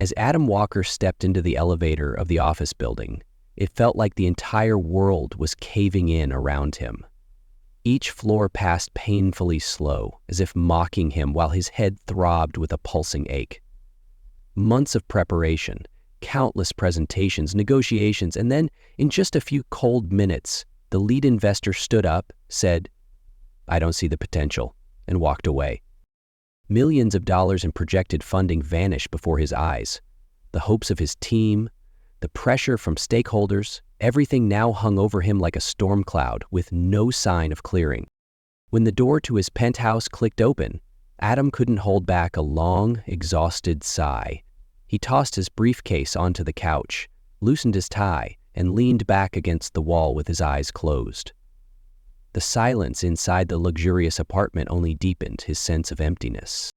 As Adam Walker stepped into the elevator of the office building, it felt like the entire world was caving in around him. Each floor passed painfully slow, as if mocking him while his head throbbed with a pulsing ache. Months of preparation, countless presentations, negotiations, and then, in just a few cold minutes, the lead investor stood up, said, "I don't see the potential," and walked away. Millions of dollars in projected funding vanished before his eyes. The hopes of his team, the pressure from stakeholders, everything now hung over him like a storm cloud with no sign of clearing. When the door to his penthouse clicked open, Adam couldn't hold back a long, exhausted sigh. He tossed his briefcase onto the couch, loosened his tie, and leaned back against the wall with his eyes closed. The silence inside the luxurious apartment only deepened his sense of emptiness.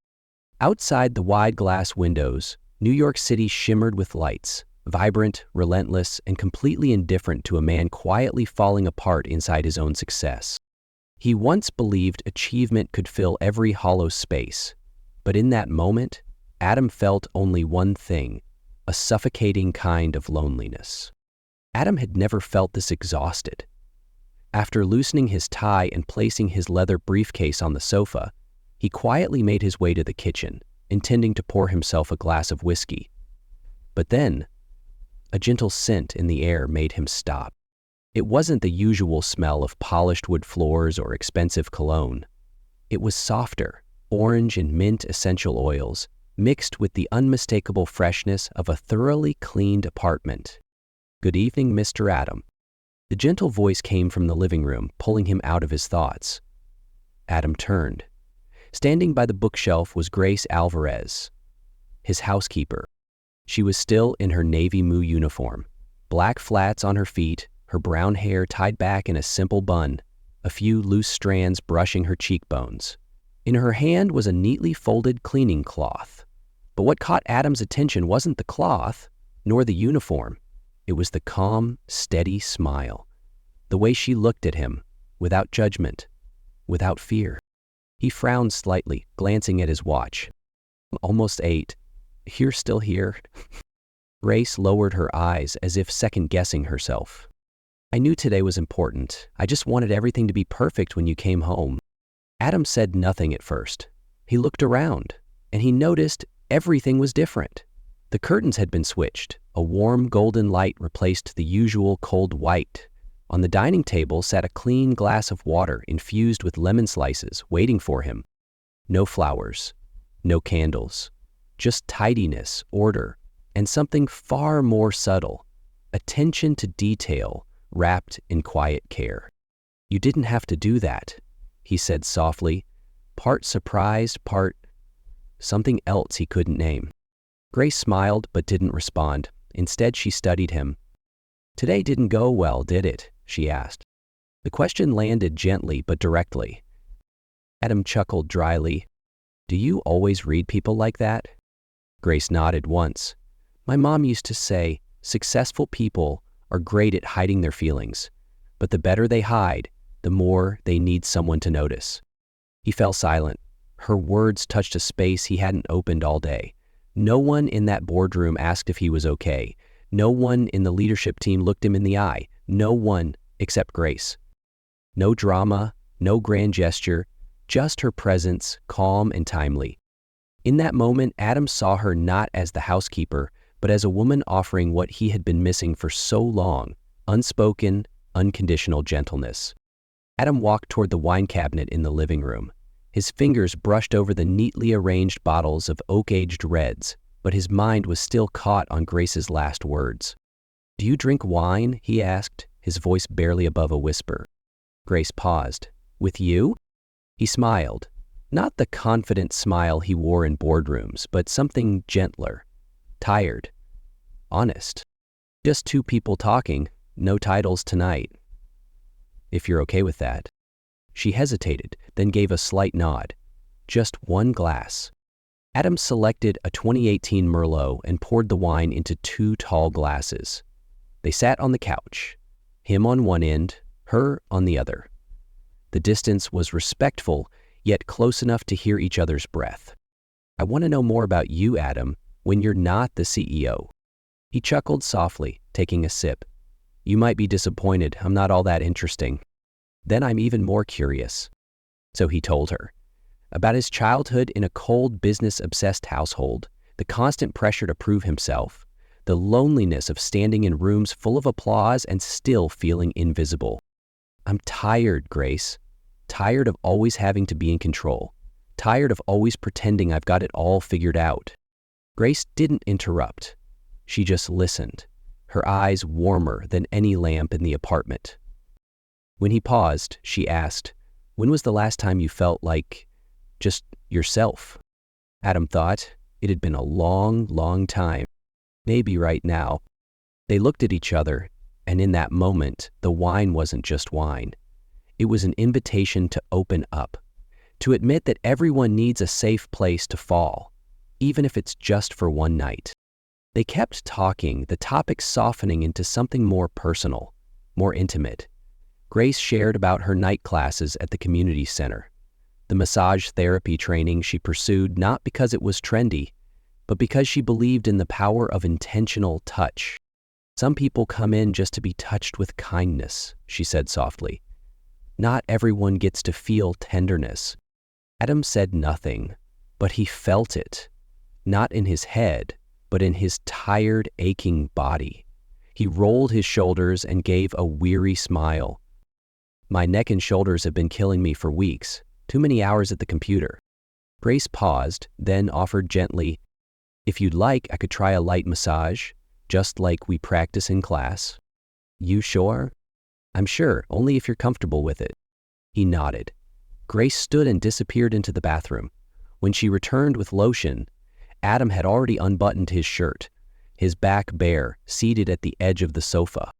Outside the wide glass windows, New York City shimmered with lights, vibrant, relentless, and completely indifferent to a man quietly falling apart inside his own success. He once believed achievement could fill every hollow space, but in that moment, Adam felt only one thing, a suffocating kind of loneliness. Adam had never felt this exhausted. After loosening his tie and placing his leather briefcase on the sofa, he quietly made his way to the kitchen, intending to pour himself a glass of whiskey. But then, a gentle scent in the air made him stop. It wasn't the usual smell of polished wood floors or expensive cologne. It was softer, orange and mint essential oils, mixed with the unmistakable freshness of a thoroughly cleaned apartment. "Good evening, Mr. Adam." The gentle voice came from the living room, pulling him out of his thoughts. Adam turned. Standing by the bookshelf was Grace Alvarez, his housekeeper. She was still in her navy blue uniform, black flats on her feet, her brown hair tied back in a simple bun, a few loose strands brushing her cheekbones. In her hand was a neatly folded cleaning cloth. But what caught Adam's attention wasn't the cloth, nor the uniform. It was the calm, steady smile. The way she looked at him, without judgment, without fear. He frowned slightly, glancing at his watch. "Almost 8. You're still here?" Grace lowered her eyes as if second-guessing herself. "I knew today was important. I just wanted everything to be perfect when you came home." Adam said nothing at first. He looked around, and he noticed everything was different. The curtains had been switched. A warm golden light replaced the usual cold white. On the dining table sat a clean glass of water infused with lemon slices, waiting for him. No flowers, no candles, just tidiness, order, and something far more subtle, attention to detail wrapped in quiet care. "You didn't have to do that," he said softly, part surprised, part something else he couldn't name. Grace smiled but didn't respond. Instead, she studied him. "Today didn't go well, did it?" she asked. The question landed gently but directly. Adam chuckled dryly. "Do you always read people like that?" Grace nodded once. "My mom used to say, successful people are great at hiding their feelings, but the better they hide, the more they need someone to notice." He fell silent. Her words touched a space he hadn't opened all day. No one in that boardroom asked if he was okay. No one in the leadership team looked him in the eye. No one except Grace. No drama, no grand gesture, just her presence, calm and timely. In that moment, Adam saw her not as the housekeeper, but as a woman offering what he had been missing for so long, unspoken, unconditional gentleness. Adam walked toward the wine cabinet in the living room. His fingers brushed over the neatly arranged bottles of oak-aged reds, but his mind was still caught on Grace's last words. "Do you drink wine?" he asked, his voice barely above a whisper. Grace paused. "With you?" He smiled, not the confident smile he wore in boardrooms, but something gentler, tired, honest. "Just two people talking, no titles tonight. If you're okay with that." She hesitated, then gave a slight nod. "Just one glass." Adam selected a 2018 Merlot and poured the wine into 2 tall glasses. They sat on the couch, him on one end, her on the other. The distance was respectful, yet close enough to hear each other's breath. "I want to know more about you, Adam. when you're not the CEO. He chuckled softly, taking a sip. You might be disappointed, I'm not all that interesting. Then I'm even more curious. So he told her about his childhood in a cold, business-obsessed household, the constant pressure to prove himself, the loneliness of standing in rooms full of applause and still feeling invisible. I'm tired, Grace. Tired of always having to be in control. Tired of always pretending I've got it all figured out. Grace didn't interrupt. She just listened, her eyes warmer than any lamp in the apartment. When he paused, she asked, "When was the last time you felt like just yourself?" Adam thought it had been a long, long time. Maybe right now. They looked at each other, and in that moment, the wine wasn't just wine. It was an invitation to open up, to admit that everyone needs a safe place to fall, even if it's just for one night. They kept talking, the topic softening into something more personal, more intimate. Grace shared about her night classes at the community center, the massage therapy training she pursued not because it was trendy, but because she believed in the power of intentional touch. Some people come in just to be touched with kindness, she said softly. Not everyone gets to feel tenderness. Adam said nothing, but he felt it, not in his head, but in his tired, aching body. He rolled his shoulders and gave a weary smile. My neck and shoulders have been killing me for weeks. Too many hours at the computer. Grace paused, then offered gently, "If you'd like, I could try a light massage, just like we practice in class." "You sure?" "I'm sure, only if you're comfortable with it." He nodded. Grace stood and disappeared into the bathroom. When she returned with lotion, Adam had already unbuttoned his shirt, his back bare, seated at the edge of the sofa.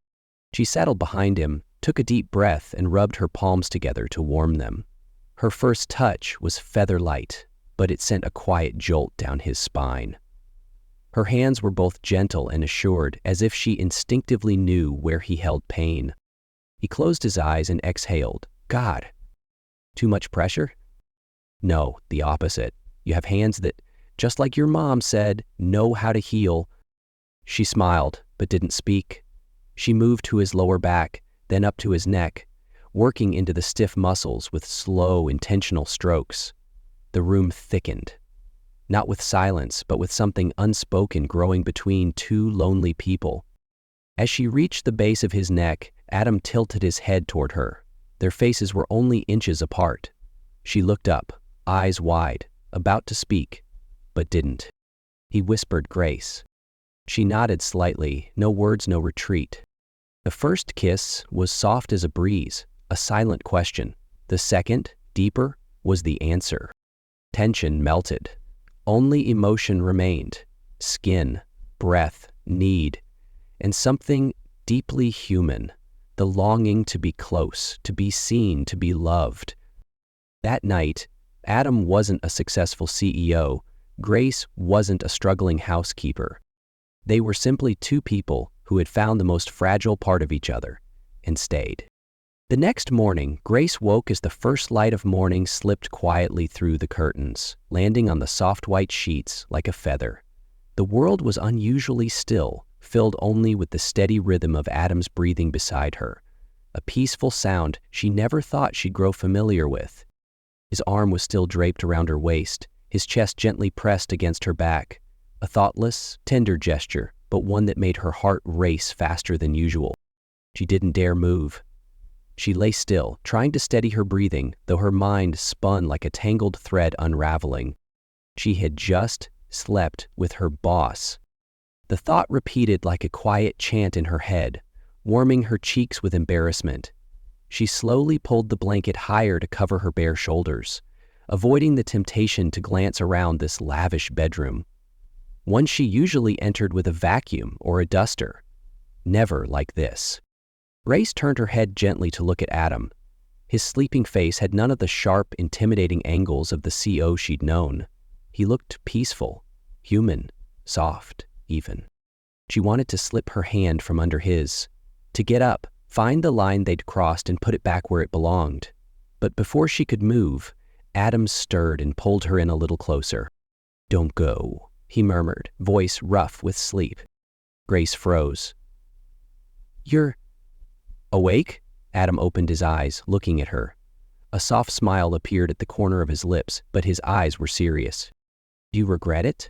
She settled behind him, took a deep breath, and rubbed her palms together to warm them. Her first touch was feather light, but it sent a quiet jolt down his spine. Her hands were both gentle and assured, as if she instinctively knew where he held pain. He closed his eyes and exhaled. God. Too much pressure? No, the opposite. You have hands that, just like your mom said, know how to heal. She smiled, but didn't speak. She moved to his lower back, then up to his neck, working into the stiff muscles with slow, intentional strokes. The room thickened. Not with silence, but with something unspoken growing between two lonely people. As she reached the base of his neck, Adam tilted his head toward her. Their faces were only inches apart. She looked up, eyes wide, about to speak, but didn't. He whispered Grace. She nodded slightly, no words, no retreat. The first kiss was soft as a breeze, a silent question. The second, deeper, was the answer. Tension melted. Only emotion remained. Skin, breath, need, and something deeply human. The longing to be close, to be seen, to be loved. That night, Adam wasn't a successful CEO. Grace wasn't a struggling housekeeper. They were simply two people who had found the most fragile part of each other and stayed. The next morning, Grace woke as the first light of morning slipped quietly through the curtains, landing on the soft white sheets like a feather. The world was unusually still, filled only with the steady rhythm of Adam's breathing beside her, a peaceful sound she never thought she'd grow familiar with. His arm was still draped around her waist, his chest gently pressed against her back, a thoughtless, tender gesture, but one that made her heart race faster than usual. She didn't dare move. She lay still, trying to steady her breathing, though her mind spun like a tangled thread unraveling. She had just slept with her boss. The thought repeated like a quiet chant in her head, warming her cheeks with embarrassment. She slowly pulled the blanket higher to cover her bare shoulders, avoiding the temptation to glance around this lavish bedroom. One she usually entered with a vacuum or a duster. Never like this. Grace turned her head gently to look at Adam. His sleeping face had none of the sharp, intimidating angles of the CO she'd known. He looked peaceful, human, soft, even. She wanted to slip her hand from under his, to get up, find the line they'd crossed and put it back where it belonged. But before she could move, Adam stirred and pulled her in a little closer. "Don't go," he murmured, voice rough with sleep. Grace froze. "You're awake?" Adam opened his eyes, looking at her. A soft smile appeared at the corner of his lips, but his eyes were serious. "Do you regret it?"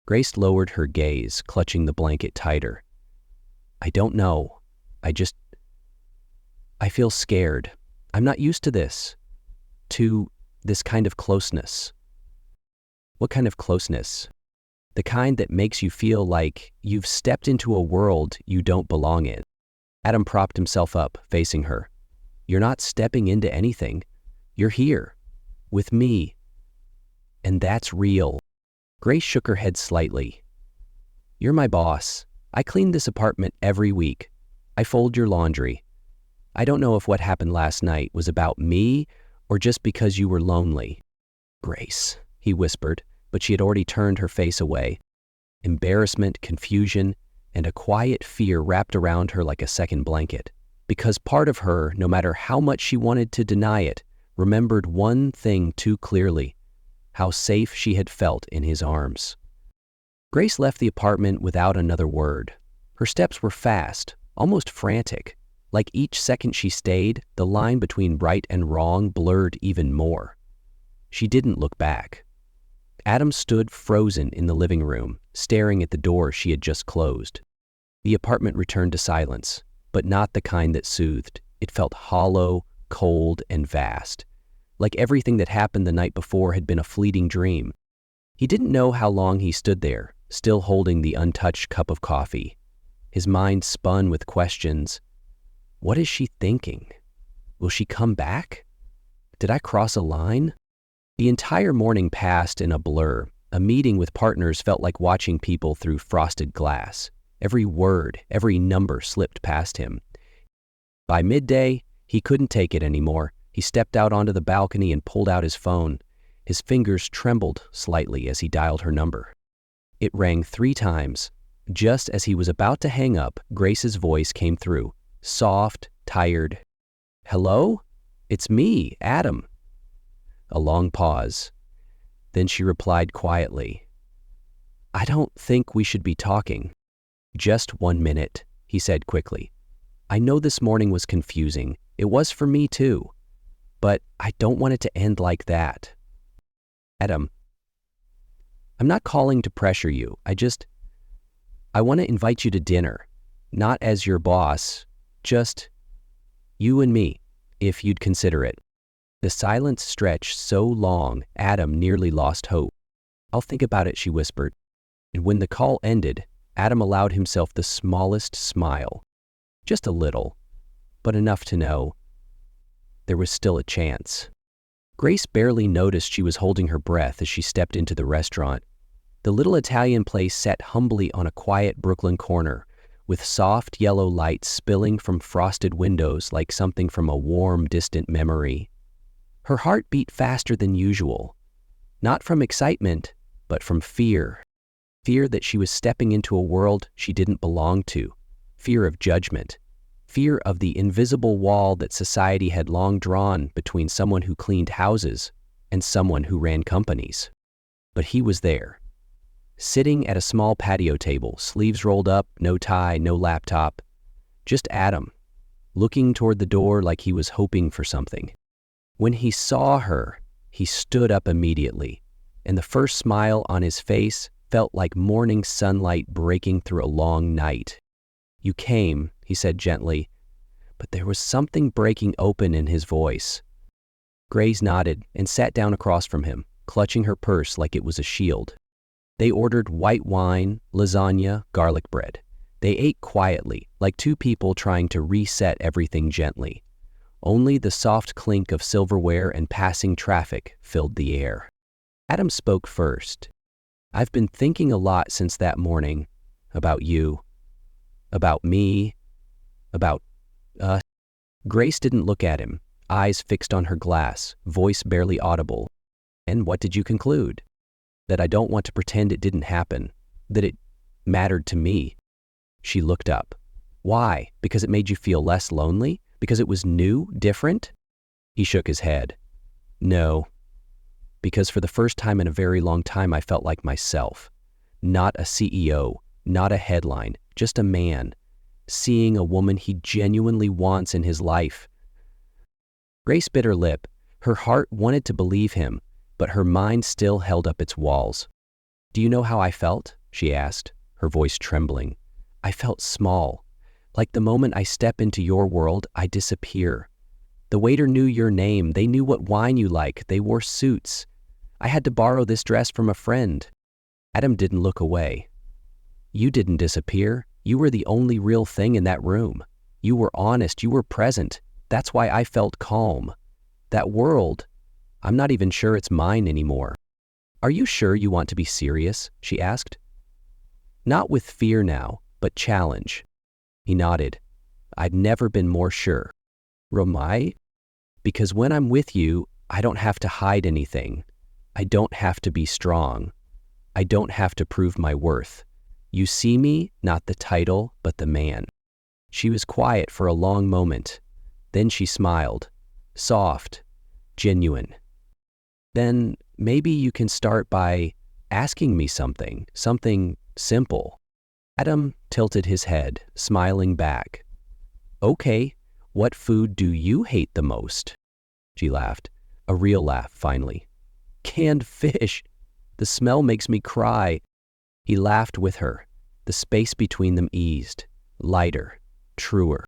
Grace lowered her gaze, clutching the blanket tighter. "I don't know. I feel scared. I'm not used to this. To this kind of closeness." "What kind of closeness?" "The kind that makes you feel like you've stepped into a world you don't belong in." Adam propped himself up, facing her. "You're not stepping into anything. You're here. With me. And that's real." Grace shook her head slightly. "You're my boss. I clean this apartment every week. I fold your laundry. I don't know if what happened last night was about me or just because you were lonely." "Grace," he whispered, but she had already turned her face away. Embarrassment, confusion, and a quiet fear wrapped around her like a second blanket. Because part of her, no matter how much she wanted to deny it, remembered one thing too clearly: how safe she had felt in his arms. Grace left the apartment without another word. Her steps were fast, almost frantic. Like each second she stayed, the line between right and wrong blurred even more. She didn't look back. Adam stood frozen in the living room, staring at the door she had just closed. The apartment returned to silence, but not the kind that soothed. It felt hollow, cold, and vast. Like everything that happened the night before had been a fleeting dream. He didn't know how long he stood there, still holding the untouched cup of coffee. His mind spun with questions. What is she thinking? Will she come back? Did I cross a line? The entire morning passed in a blur. A meeting with partners felt like watching people through frosted glass. Every word, every number slipped past him. By midday, he couldn't take it anymore. He stepped out onto the balcony and pulled out his phone. His fingers trembled slightly as he dialed her number. It rang 3 times. Just as he was about to hang up, Grace's voice came through, soft, tired. "Hello? It's me, Adam." A long pause. Then she replied quietly, "I don't think we should be talking." "Just 1 minute," he said quickly. "I know this morning was confusing. It was for me too. But I don't want it to end like that." "Adam, I'm not calling to pressure you. I want to invite you to dinner. Not as your boss, just you and me, if you'd consider it." The silence stretched so long, Adam nearly lost hope. "I'll think about it," she whispered. And when the call ended, Adam allowed himself the smallest smile. Just a little, but enough to know there was still a chance. Grace barely noticed she was holding her breath as she stepped into the restaurant. The little Italian place sat humbly on a quiet Brooklyn corner, with soft yellow lights spilling from frosted windows like something from a warm, distant memory. Her heart beat faster than usual, not from excitement, but from fear. Fear that she was stepping into a world she didn't belong to. Fear of judgment. Fear of the invisible wall that society had long drawn between someone who cleaned houses and someone who ran companies. But he was there, sitting at a small patio table, sleeves rolled up, no tie, no laptop. Just Adam, looking toward the door like he was hoping for something. When he saw her, he stood up immediately, and the first smile on his face felt like morning sunlight breaking through a long night. "You came," he said gently, but there was something breaking open in his voice. Grace nodded and sat down across from him, clutching her purse like it was a shield. They ordered white wine, lasagna, garlic bread. They ate quietly, like 2 people trying to reset everything gently. Only the soft clink of silverware and passing traffic filled the air. Adam spoke first. "I've been thinking a lot since that morning. About you. About me. About us." Grace didn't look at him, eyes fixed on her glass, voice barely audible. "And what did you conclude?" "That I don't want to pretend it didn't happen. That it mattered to me." She looked up. "Why? Because it made you feel less lonely? Because it was new, different?" He shook his head. "No. Because for the first time in a very long time I felt like myself. Not a CEO, not a headline, just a man, seeing a woman he genuinely wants in his life. Grace bit her lip. Her heart wanted to believe him, but her mind still held up its walls. "Do you know how I felt?" she asked, her voice trembling. "I felt small. Like the moment I step into your world, I disappear. The waiter knew your name. They knew what wine you like. They wore suits. I had to borrow this dress from a friend." Adam didn't look away. "You didn't disappear. You were the only real thing in that room. You were honest. You were present. That's why I felt calm. That world, I'm not even sure it's mine anymore." "Are you sure you want to be serious?" she asked. "Not with fear now, but challenge." He nodded. "I'd never been more sure." "Romai? Because when I'm with you, I don't have to hide anything. I don't have to be strong. I don't have to prove my worth. You see me, not the title, but the man." She was quiet for a long moment. Then she smiled. Soft, genuine. "Then maybe you can start by asking me something simple." Adam tilted his head, smiling back. "Okay, what food do you hate the most?" She laughed, a real laugh finally. "Canned fish. The smell makes me cry." He laughed with her. The space between them eased, lighter, truer.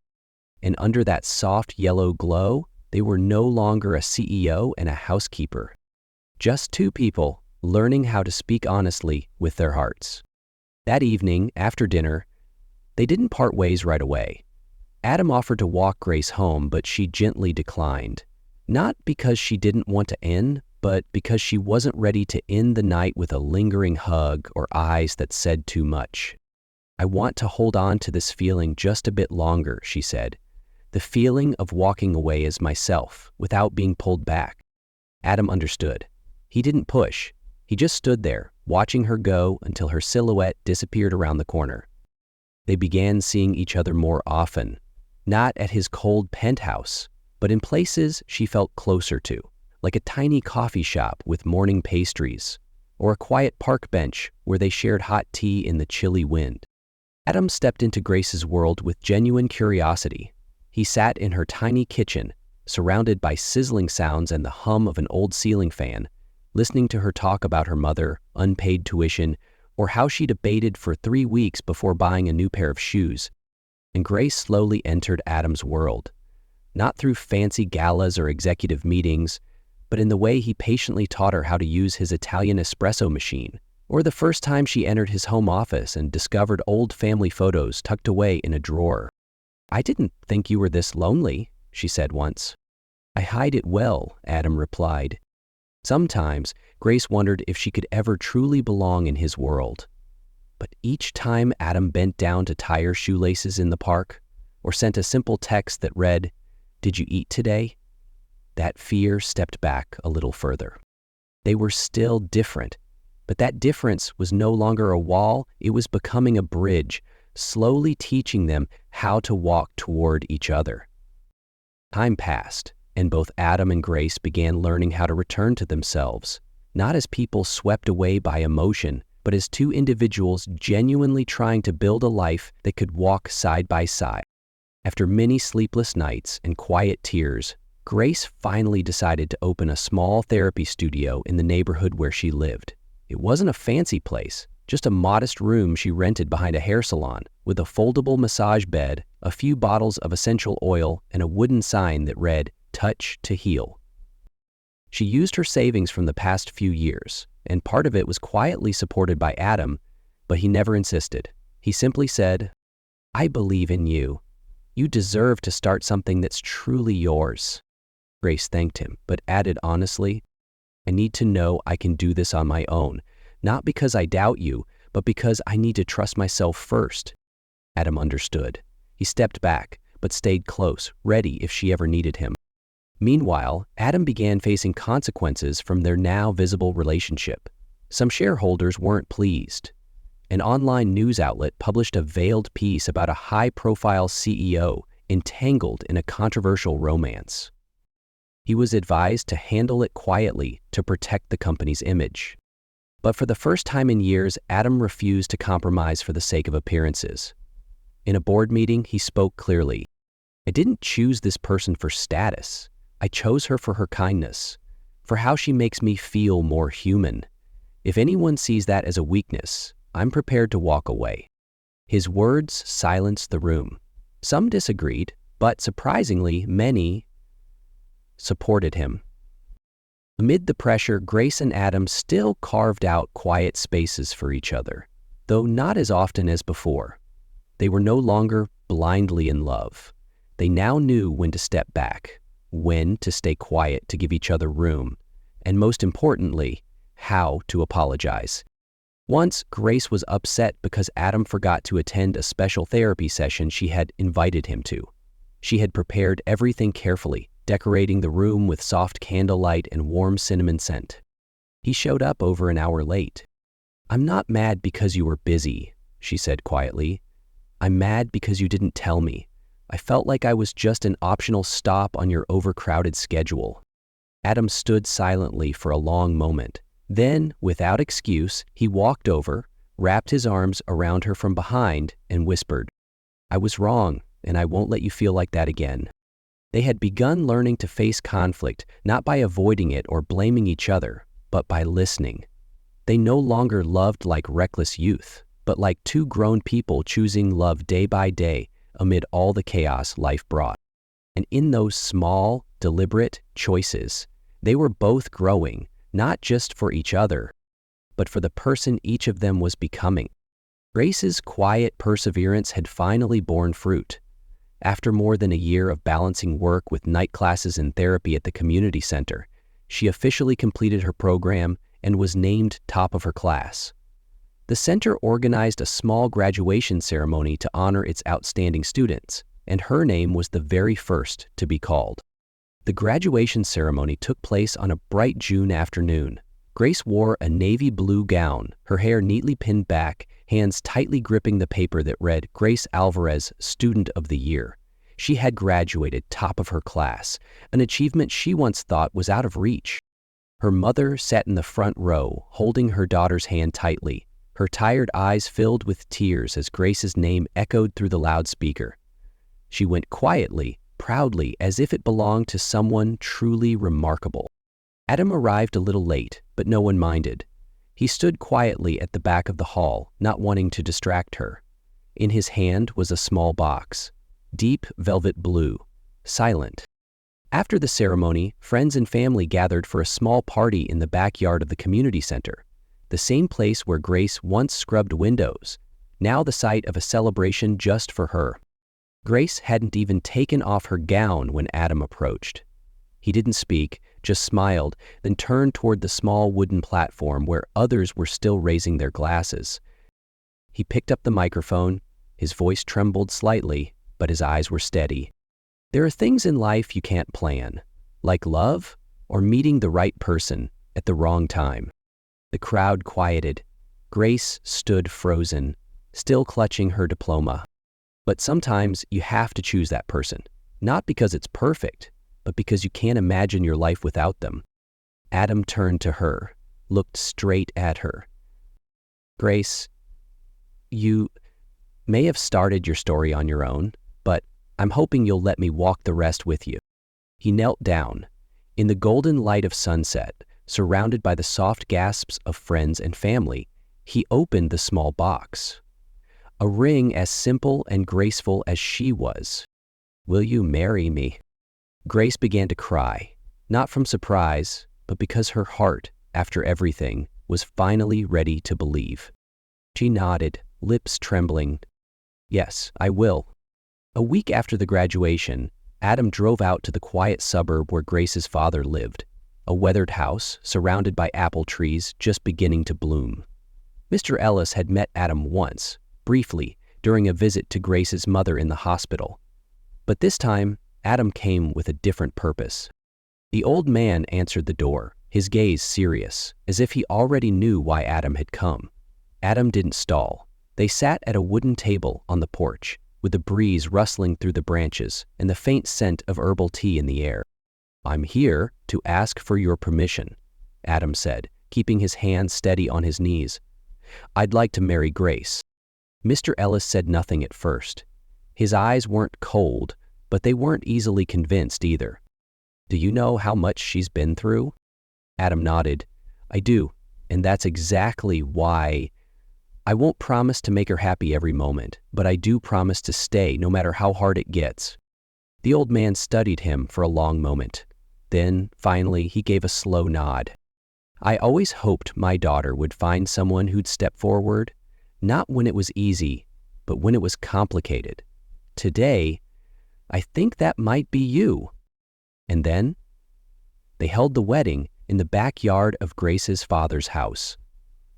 And under that soft yellow glow, they were no longer a CEO and a housekeeper. Just two people learning how to speak honestly with their hearts. That evening, after dinner, they didn't part ways right away. Adam offered to walk Grace home, but she gently declined. Not because she didn't want to end, but because she wasn't ready to end the night with a lingering hug or eyes that said too much. "I want to hold on to this feeling just a bit longer," she said. "The feeling of walking away as myself, without being pulled back." Adam understood. He didn't push. He just stood there, watching her go until her silhouette disappeared around the corner. They began seeing each other more often, not at his cold penthouse, but in places she felt closer to, like a tiny coffee shop with morning pastries, or a quiet park bench where they shared hot tea in the chilly wind. Adam stepped into Grace's world with genuine curiosity. He sat in her tiny kitchen, surrounded by sizzling sounds and the hum of an old ceiling fan, listening to her talk about her mother, unpaid tuition, or how she debated for 3 weeks before buying a new pair of shoes. And Grace slowly entered Adam's world, not through fancy galas or executive meetings, but in the way he patiently taught her how to use his Italian espresso machine, or the first time she entered his home office and discovered old family photos tucked away in a drawer. "I didn't think you were this lonely," she said once. "I hide it well," Adam replied. Sometimes Grace wondered if she could ever truly belong in his world. But each time Adam bent down to tie her shoelaces in the park, or sent a simple text that read, "Did you eat today?" that fear stepped back a little further. They were still different, but that difference was no longer a wall, it was becoming a bridge, slowly teaching them how to walk toward each other. Time passed, and both Adam and Grace began learning how to return to themselves, not as people swept away by emotion, but as two individuals genuinely trying to build a life that could walk side by side. After many sleepless nights and quiet tears, Grace finally decided to open a small therapy studio in the neighborhood where she lived. It wasn't a fancy place, just a modest room she rented behind a hair salon with a foldable massage bed, a few bottles of essential oil, and a wooden sign that read, "Touch to Heal." She used her savings from the past few years, and part of it was quietly supported by Adam, but he never insisted. He simply said, "I believe in you. You deserve to start something that's truly yours." Grace thanked him, but added honestly, "I need to know I can do this on my own, not because I doubt you, but because I need to trust myself first." Adam understood. He stepped back, but stayed close, ready if she ever needed him. Meanwhile, Adam began facing consequences from their now visible relationship. Some shareholders weren't pleased. An online news outlet published a veiled piece about a high-profile CEO entangled in a controversial romance. He was advised to handle it quietly to protect the company's image. But for the first time in years, Adam refused to compromise for the sake of appearances. In a board meeting, he spoke clearly. I didn't choose this person for status. I chose her for her kindness, for how she makes me feel more human. If anyone sees that as a weakness, I'm prepared to walk away. His words silenced the room. Some disagreed, but surprisingly, many supported him. Amid the pressure, Grace and Adam still carved out quiet spaces for each other, though not as often as before. They were no longer blindly in love. They now knew when to step back, when to stay quiet to give each other room, and most importantly, how to apologize. Once, Grace was upset because Adam forgot to attend a special therapy session she had invited him to. She had prepared everything carefully, decorating the room with soft candlelight and warm cinnamon scent. He showed up over an hour late. "I'm not mad because you were busy," she said quietly. "I'm mad because you didn't tell me. I felt like I was just an optional stop on your overcrowded schedule." Adam stood silently for a long moment. Then, without excuse, he walked over, wrapped his arms around her from behind, and whispered, "I was wrong, and I won't let you feel like that again." They had begun learning to face conflict, not by avoiding it or blaming each other, but by listening. They no longer loved like reckless youth, but like two grown people choosing love day by day amid all the chaos life brought. And in those small, deliberate choices, they were both growing, not just for each other, but for the person each of them was becoming. Grace's quiet perseverance had finally borne fruit. After more than a year of balancing work with night classes and therapy at the community center, she officially completed her program and was named top of her class. The center organized a small graduation ceremony to honor its outstanding students, and her name was the very first to be called. The graduation ceremony took place on a bright June afternoon. Grace wore a navy blue gown, her hair neatly pinned back, hands tightly gripping the paper that read Grace Alvarez, Student of the Year. She had graduated top of her class, an achievement she once thought was out of reach. Her mother sat in the front row, holding her daughter's hand tightly, her tired eyes filled with tears as Grace's name echoed through the loudspeaker. She went quietly, proudly, as if it belonged to someone truly remarkable. Adam arrived a little late, but no one minded. He stood quietly at the back of the hall, not wanting to distract her. In his hand was a small box, deep velvet blue, silent. After the ceremony, friends and family gathered for a small party in the backyard of the community center, the same place where Grace once scrubbed windows, now the site of a celebration just for her. Grace hadn't even taken off her gown when Adam approached. He didn't speak, just smiled, then turned toward the small wooden platform where others were still raising their glasses. He picked up the microphone. His voice trembled slightly, but his eyes were steady. "There are things in life you can't plan, like love or meeting the right person at the wrong time." The crowd quieted. Grace stood frozen, still clutching her diploma. But sometimes you have to choose that person, not because it's perfect, but because you can't imagine your life without them. Adam turned to her, looked straight at her. "Grace, you may have started your story on your own, but I'm hoping you'll let me walk the rest with you." He knelt down. In the golden light of sunset, surrounded by the soft gasps of friends and family, he opened the small box. A ring as simple and graceful as she was. "Will you marry me?" Grace began to cry, not from surprise, but because her heart, after everything, was finally ready to believe. She nodded, lips trembling. "Yes, I will." A week after the graduation, Adam drove out to the quiet suburb where Grace's father lived, a weathered house surrounded by apple trees just beginning to bloom. Mr. Ellis had met Adam once, briefly, during a visit to Grace's mother in the hospital. But this time, Adam came with a different purpose. The old man answered the door, his gaze serious, as if he already knew why Adam had come. Adam didn't stall. They sat at a wooden table on the porch, with the breeze rustling through the branches and the faint scent of herbal tea in the air. "I'm here to ask for your permission," Adam said, keeping his hands steady on his knees. "I'd like to marry Grace." Mr. Ellis said nothing at first. His eyes weren't cold, but they weren't easily convinced either. "Do you know how much she's been through?" Adam nodded. "I do, and that's exactly why. I won't promise to make her happy every moment, but I do promise to stay no matter how hard it gets." The old man studied him for a long moment. Then, finally, he gave a slow nod. "I always hoped my daughter would find someone who'd step forward, not when it was easy, but when it was complicated. Today, I think that might be you." And then they held the wedding in the backyard of Grace's father's house,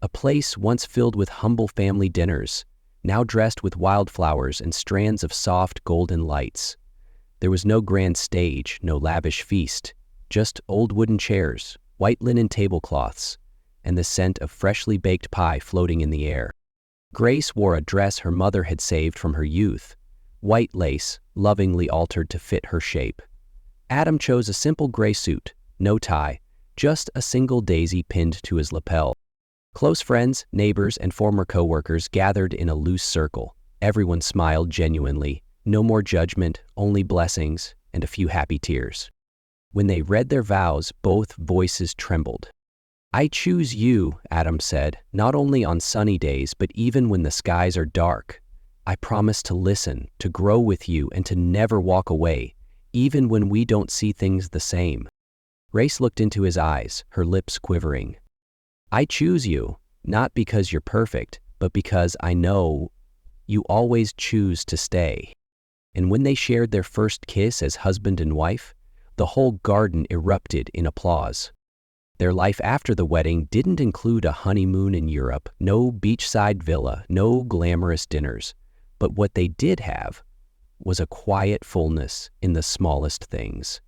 a place once filled with humble family dinners, now dressed with wildflowers and strands of soft golden lights. There was no grand stage, no lavish feast, just old wooden chairs, white linen tablecloths, and the scent of freshly baked pie floating in the air. Grace wore a dress her mother had saved from her youth, white lace lovingly altered to fit her shape. Adam chose a simple gray suit, no tie, just a single daisy pinned to his lapel. Close friends, neighbors, and former co-workers gathered in a loose circle. Everyone smiled genuinely. No more judgment, only blessings, and a few happy tears. When they read their vows, both voices trembled. "I choose you," Adam said, "not only on sunny days, but even when the skies are dark. I promise to listen, to grow with you, and to never walk away, even when we don't see things the same." Grace looked into his eyes, her lips quivering. "I choose you, not because you're perfect, but because I know you always choose to stay." And when they shared their first kiss as husband and wife, the whole garden erupted in applause. Their life after the wedding didn't include a honeymoon in Europe, no beachside villa, no glamorous dinners. But what they did have was a quiet fullness in the smallest things.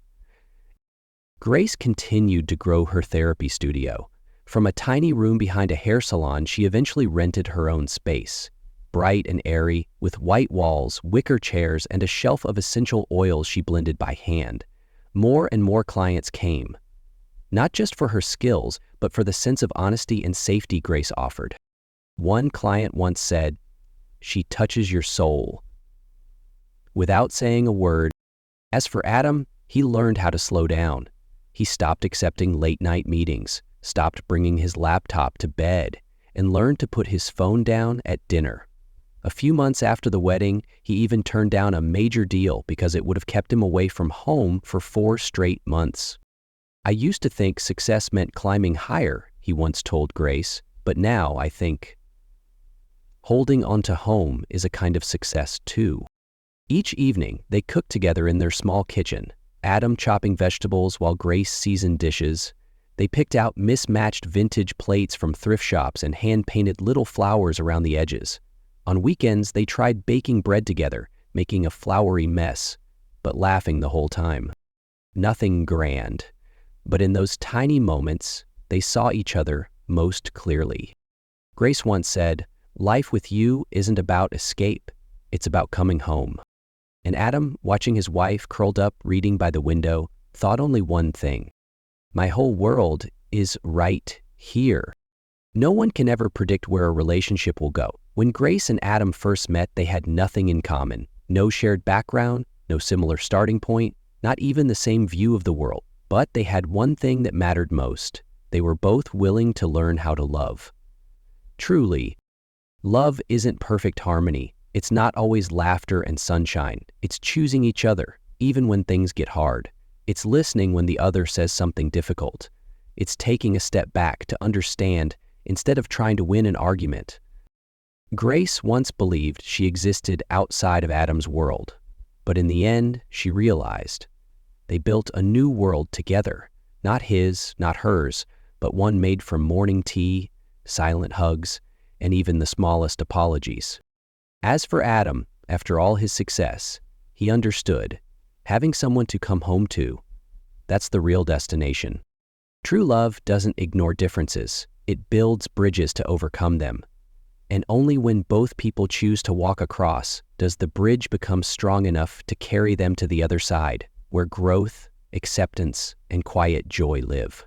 Grace continued to grow her therapy studio. From a tiny room behind a hair salon, she eventually rented her own space. Bright and airy, with white walls, wicker chairs, and a shelf of essential oils she blended by hand. More and more clients came, not just for her skills, but for the sense of honesty and safety Grace offered. One client once said, "She touches your soul," without saying a word. As for Adam, he learned how to slow down. He stopped accepting late-night meetings, stopped bringing his laptop to bed, and learned to put his phone down at dinner. A few months after the wedding, he even turned down a major deal because it would have kept him away from home for 4 straight months. "I used to think success meant climbing higher," he once told Grace, "but now I think holding onto home is a kind of success too." Each evening, they cooked together in their small kitchen, Adam chopping vegetables while Grace seasoned dishes. They picked out mismatched vintage plates from thrift shops and hand-painted little flowers around the edges. On weekends, they tried baking bread together, making a floury mess, but laughing the whole time. Nothing grand, but in those tiny moments, they saw each other most clearly. Grace once said, "Life with you isn't about escape, it's about coming home." And Adam, watching his wife curled up reading by the window, thought only one thing: "My whole world is right here." No one can ever predict where a relationship will go. When Grace and Adam first met, they had nothing in common. No shared background, no similar starting point, not even the same view of the world. But they had one thing that mattered most. They were both willing to learn how to love. Truly, love isn't perfect harmony. It's not always laughter and sunshine. It's choosing each other, even when things get hard. It's listening when the other says something difficult. It's taking a step back to understand instead of trying to win an argument. Grace once believed she existed outside of Adam's world, but in the end, she realized they built a new world together, not his, not hers, but one made from morning tea, silent hugs, and even the smallest apologies. As for Adam, after all his success, he understood, having someone to come home to, that's the real destination. True love doesn't ignore differences. It builds bridges to overcome them. And only when both people choose to walk across does the bridge become strong enough to carry them to the other side, where growth, acceptance, and quiet joy live.